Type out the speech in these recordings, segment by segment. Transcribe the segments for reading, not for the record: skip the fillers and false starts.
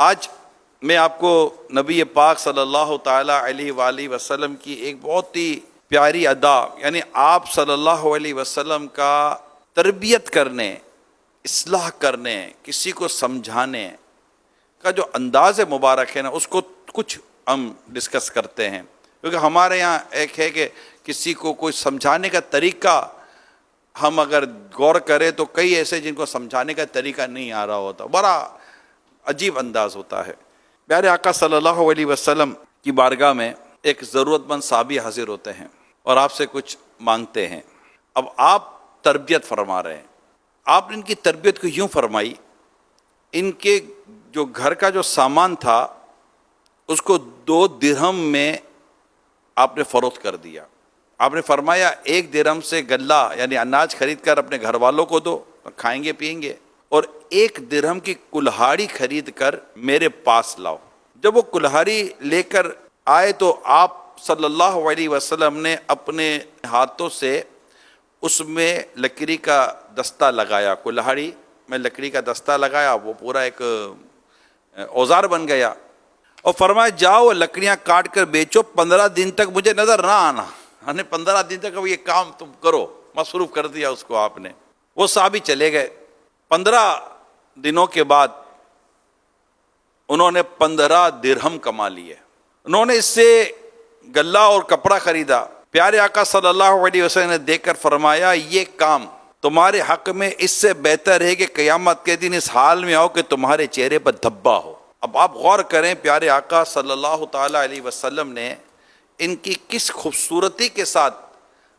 آج میں آپ کو نبی پاک صلی اللہ تعالیٰ علیہ وآلہ وسلم کی ایک بہت ہی پیاری ادا، یعنی آپ صلی اللہ علیہ وسلم کا تربیت کرنے، اصلاح کرنے، کسی کو سمجھانے کا جو انداز مبارک ہے نا، اس کو کچھ ہم ڈسکس کرتے ہیں، کیونکہ ہمارے یہاں ایک ہے کہ کسی کو کوئی سمجھانے کا طریقہ ہم اگر غور کریں تو کئی ایسے جن کو سمجھانے کا طریقہ نہیں آ رہا ہوتا، بڑا عجیب انداز ہوتا ہے۔ پیارے آقا صلی اللہ علیہ وسلم کی بارگاہ میں ایک ضرورت مند صحابی حاضر ہوتے ہیں اور آپ سے کچھ مانگتے ہیں۔ اب آپ تربیت فرما رہے ہیں، آپ نے ان کی تربیت کو یوں فرمائی، ان کے جو گھر کا جو سامان تھا اس کو 2 درہم میں آپ نے فروخت کر دیا۔ آپ نے فرمایا 1 درہم سے غلہ یعنی اناج خرید کر اپنے گھر والوں کو دو، کھائیں گے پئیں گے، اور 1 درہم کی کلہاڑی خرید کر میرے پاس لاؤ۔ جب وہ کلہاڑی لے کر آئے تو آپ صلی اللہ علیہ وسلم نے اپنے ہاتھوں سے اس میں لکڑی کا دستہ لگایا، کلہاڑی میں لکڑی کا دستہ لگایا، وہ پورا ایک اوزار بن گیا، اور فرمایا جاؤ لکڑیاں کاٹ کر بیچو، 15 دن تک مجھے نظر نہ آنا۔ یعنی 15 دن تک اب یہ کام تم کرو، مصروف کر دیا اس کو آپ نے۔ وہ صحابی چلے گئے۔ 15 دنوں کے بعد انہوں نے 15 درہم کما لیے۔ انہوں نے اس سے غلہ اور کپڑا خریدا۔ پیارے آقا صلی اللہ علیہ وسلم نے دیکھ کر فرمایا یہ کام تمہارے حق میں اس سے بہتر ہے کہ قیامت کے دن اس حال میں آؤ کہ تمہارے چہرے پر دھبا ہو۔ اب آپ غور کریں، پیارے آقا صلی اللہ تعالیٰ علیہ وسلم نے ان کی کس خوبصورتی کے ساتھ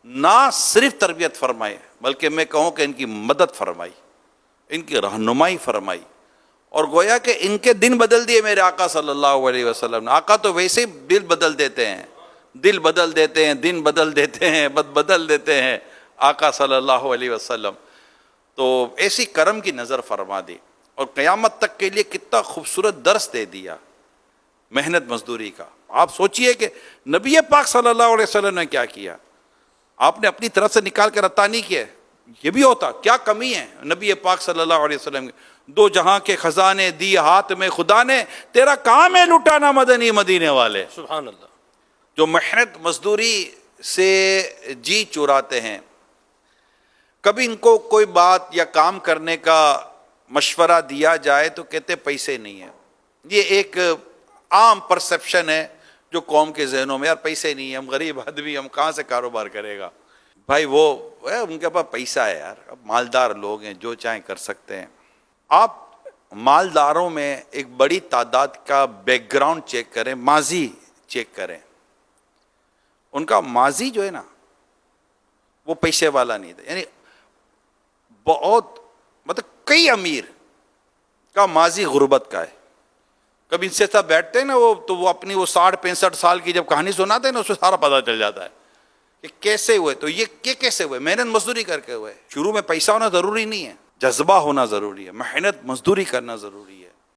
نہ صرف تربیت فرمائی بلکہ میں کہوں کہ ان کی مدد فرمائی، ان کی رہنمائی فرمائی، اور گویا کہ ان کے دن بدل دیے میرے آقا صلی اللہ علیہ وسلم نے۔ آقا تو ویسے ہی دل بدل دیتے ہیں، دل بدل دیتے ہیں، دن بدل دیتے ہیں، بدل دیتے ہیں آقا صلی اللہ علیہ وسلم۔ تو ایسی کرم کی نظر فرما دی اور قیامت تک کے لیے کتنا خوبصورت درس دے دیا محنت مزدوری کا۔ آپ سوچئے کہ نبی پاک صلی اللہ علیہ وسلم نے کیا کیا، آپ نے اپنی طرف سے نکال کر عطا نہیں کیا۔ یہ بھی ہوتا، کیا کمی ہے نبی پاک صلی اللہ علیہ وسلم کی؟ 2 جہاں کے خزانے دی ہاتھ میں خدا نے، تیرا کام ہے لٹانا مدنی مدینے والے۔ سبحان اللہ۔ جو محنت مزدوری سے جی چراتے ہیں، کبھی ان کو کوئی بات یا کام کرنے کا مشورہ دیا جائے تو کہتے پیسے نہیں ہیں۔ یہ ایک عام پرسپشن ہے جو قوم کے ذہنوں میں، یار پیسے نہیں ہیں، ہم غریب آدمی، ہم کہاں سے کاروبار کرے گا۔ بھائی وہ ان کے پاس پیسہ ہے یار، اب مالدار لوگ ہیں، جو چاہیں کر سکتے ہیں۔ آپ مالداروں میں ایک بڑی تعداد کا بیک گراؤنڈ چیک کریں، ماضی چیک کریں، ان کا ماضی جو ہے نا وہ پیسے والا نہیں تھا۔ یعنی بہت مطلب کئی امیر کا ماضی غربت کا ہے۔ کبھی ان سے ساتھ بیٹھتے ہیں نا تو وہ اپنی وہ 60-65 سال کی جب کہانی سناتے ہیں نا، اس سے سارا پتہ چل جاتا ہے کہ کیسے ہوئے۔ تو یہ کیسے ہوئے؟ محنت مزدوری کر کے ہوئے۔ شروع میں پیسہ ہونا ضروری نہیں ہے، جذبہ ہونا ضروری ہے، محنت مزدوری کرنا ضروری ہے۔